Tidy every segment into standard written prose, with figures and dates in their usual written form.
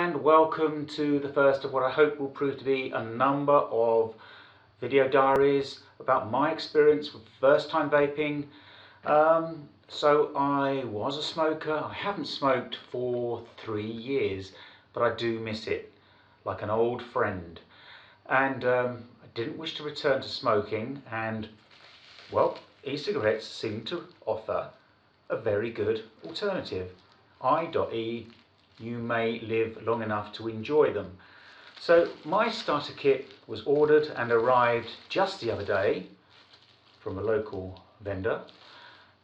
and welcome to the first of what I hope will prove to be a number of video diaries about my experience with first time vaping. So I was a smoker. I haven't smoked for 3 years, but I do miss it like an old friend. And I didn't wish to return to smoking, and well, e-cigarettes seem to offer a very good alternative. I.E. you may live long enough to enjoy them. So my starter kit was ordered and arrived just the other day from a local vendor,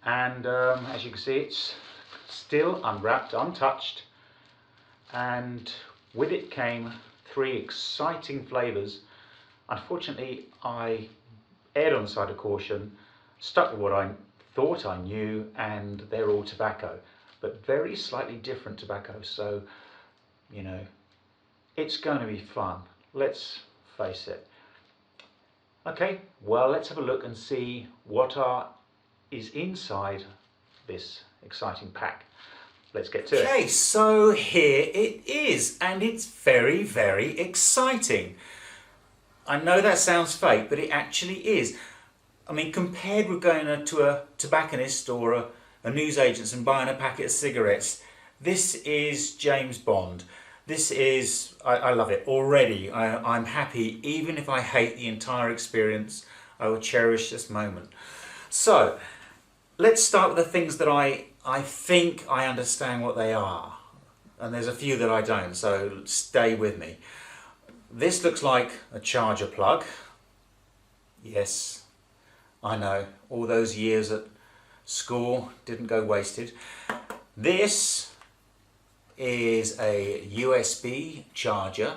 and as you can see, it's still unwrapped, untouched, and with it came 3 exciting flavours. Unfortunately, I erred on the side of caution, stuck with what I thought I knew, and they're all tobacco, but very slightly different tobacco, so you know, it's going to be fun, let's face it. Okay, well, let's have a look and see what is inside this exciting pack. Let's get to it. Okay, so here it is, and it's very, very exciting. I know that sounds fake, but it actually is. I mean, compared with going to a tobacconist or a newsagent's and buying a packet of cigarettes, this is James Bond. This is, I love it already. I'm happy. Even if I hate the entire experience, I will cherish this moment. So, let's start with the things that I think I understand what they are. And there's a few that I don't, so stay with me. This looks like a charger plug. Yes, I know, all those years at school didn't go wasted. This is a USB charger.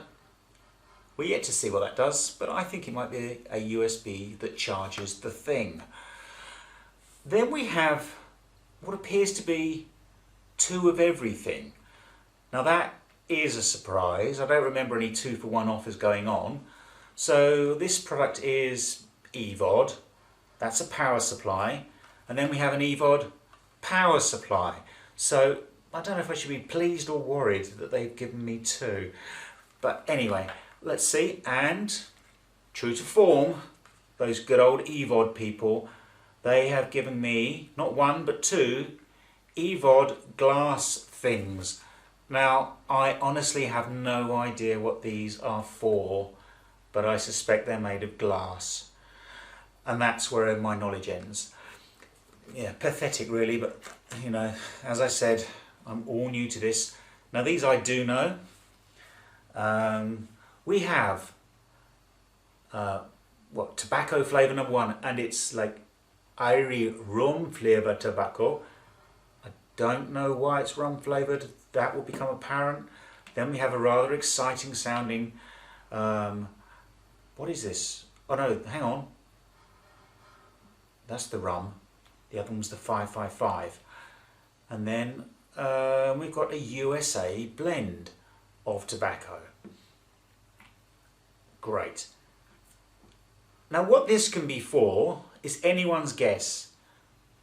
We're yet to see what that does, but I think it might be a USB that charges the thing. Then we have what appears to be 2 of everything. Now that is a surprise. I don't remember any 2-for-1 offers going on. So this product is EVOD. That's a power supply. And then we have an EVOD power supply. So I don't know if I should be pleased or worried that they've given me 2. But anyway, let's see. And true to form, those good old EVOD people, they have given me not 1 but 2 EVOD glass things. Now, I honestly have no idea what these are for, but I suspect they're made of glass. And that's where my knowledge ends. Yeah, pathetic really, but you know, as I said, I'm all new to this. Now these I do know. We have tobacco flavour number 1, and it's like airy rum flavour tobacco. I don't know why it's rum flavoured. That will become apparent. Then we have a rather exciting sounding, what is this? Oh no, hang on. That's the rum. The other one's the 555. And then we've got a USA blend of tobacco. Great. Now what this can be for is anyone's guess.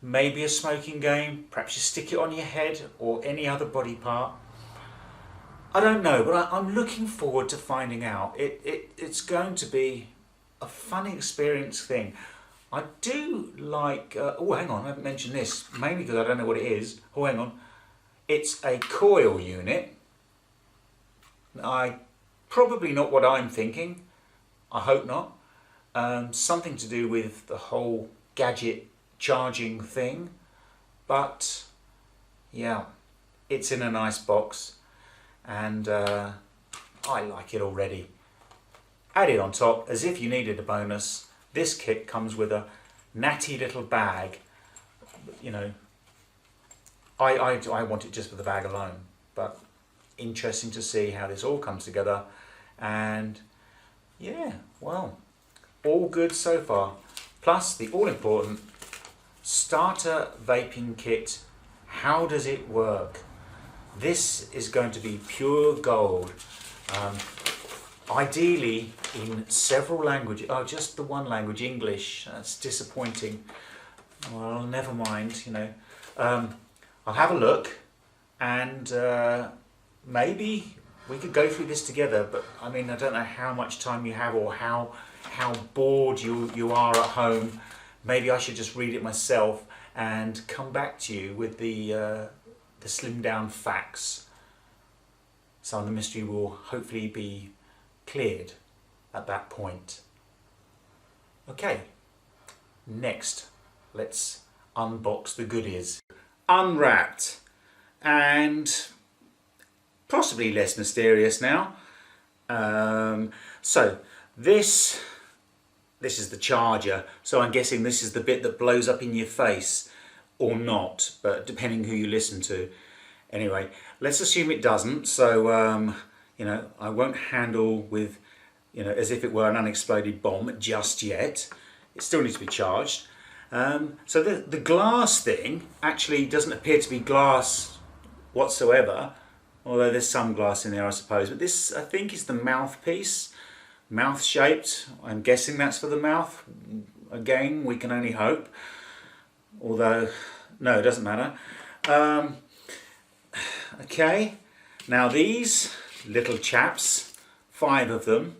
Maybe a smoking game, perhaps you stick it on your head or any other body part. I don't know, but I'm looking forward to finding out. It's going to be a fun experience thing. I do like, oh hang on, I haven't mentioned this, mainly because I don't know what it is. Oh hang on, it's a coil unit. Probably not what I'm thinking, I hope not. Something to do with the whole gadget charging thing, but yeah, it's in a nice box, and I like it already. Added on top, as if you needed a bonus, this kit comes with a natty little bag. You know, I want it just for the bag alone, but interesting to see how this all comes together. And yeah, well, all good so far. Plus the all-important starter vaping kit. How does it work? This is going to be pure gold. Ideally in several languages. Oh, just the one language, English. That's disappointing. Well, never mind, you know. I'll have a look, and maybe we could go through this together, but I mean, I don't know how much time you have or how bored you are at home. Maybe I should just read it myself and come back to you with the slimmed down facts. Some of the mystery will hopefully be cleared at that point. Okay, next let's unbox the goodies. Unwrapped and possibly less mysterious now. So this is the charger, so I'm guessing this is the bit that blows up in your face, or not, but depending who you listen to. Anyway, let's assume it doesn't, so you know, I won't handle with, you know, as if it were an unexploded bomb just yet. It still needs to be charged. So the glass thing actually doesn't appear to be glass whatsoever, although there's some glass in there, I suppose. But this, I think, is the mouthpiece, mouth shaped. I'm guessing that's for the mouth. Again, we can only hope. Although, no, it doesn't matter. Okay, now these little chaps, 5 of them.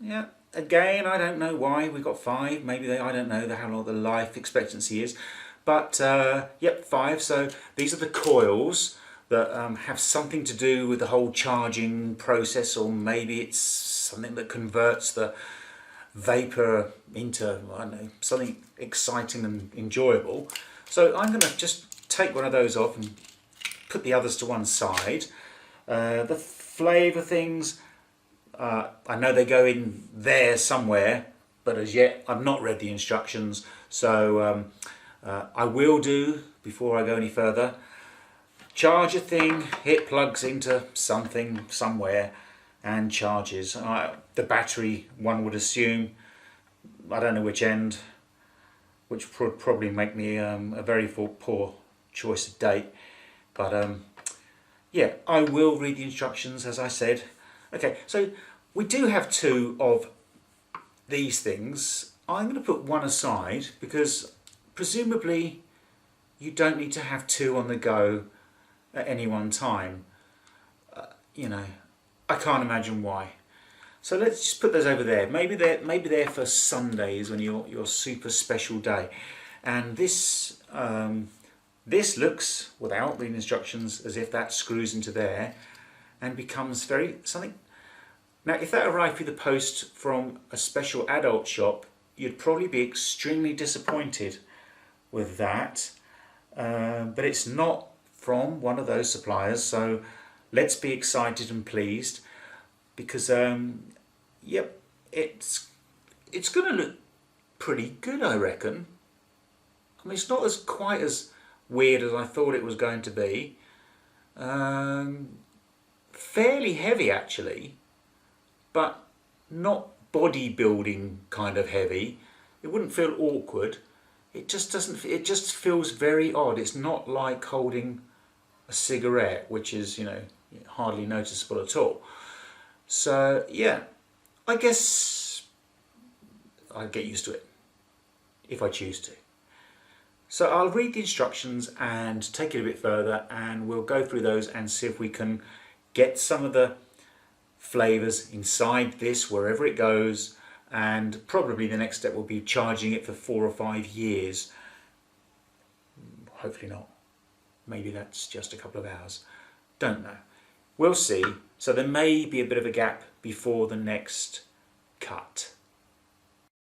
Yeah, again, I don't know why we got 5. Maybe I don't know how long the life expectancy is. But, yep, 5. So these are the coils that have something to do with the whole charging process, or maybe it's something that converts the vapor into, I don't know, something exciting and enjoyable. So I'm going to just take one of those off and put the others to one side. The flavour things, I know they go in there somewhere, but as yet I've not read the instructions, so I will do before I go any further. Charger thing, it plugs into something somewhere and charges. The battery, one would assume, I don't know which end, which would probably make me a very poor choice of date. But yeah, I will read the instructions, as I said. Okay, so we do have 2 of these things. I'm going to put one aside because presumably you don't need to have 2 on the go at any one time. You know, I can't imagine why. So let's just put those over there. Maybe they're for Sundays when your super special day. And this this looks, without reading instructions, as if that screws into there and becomes something. Now, if that arrived through the post from a special adult shop, you'd probably be extremely disappointed with that. But it's not from one of those suppliers, so let's be excited and pleased, because yep, it's going to look pretty good, I reckon. I mean, it's not quite as weird as I thought it was going to be. Fairly heavy actually, but not bodybuilding kind of heavy. It wouldn't feel awkward. It just doesn't. It just feels very odd. It's not like holding a cigarette, which is, you know, hardly noticeable at all. So yeah, I guess I'll get used to it if I choose to. So I'll read the instructions and take it a bit further, and we'll go through those and see if we can get some of the flavours inside this wherever it goes, and probably the next step will be charging it for 4 or 5 years. Hopefully not. Maybe that's just a couple of hours. Don't know. We'll see. So there may be a bit of a gap before the next cut.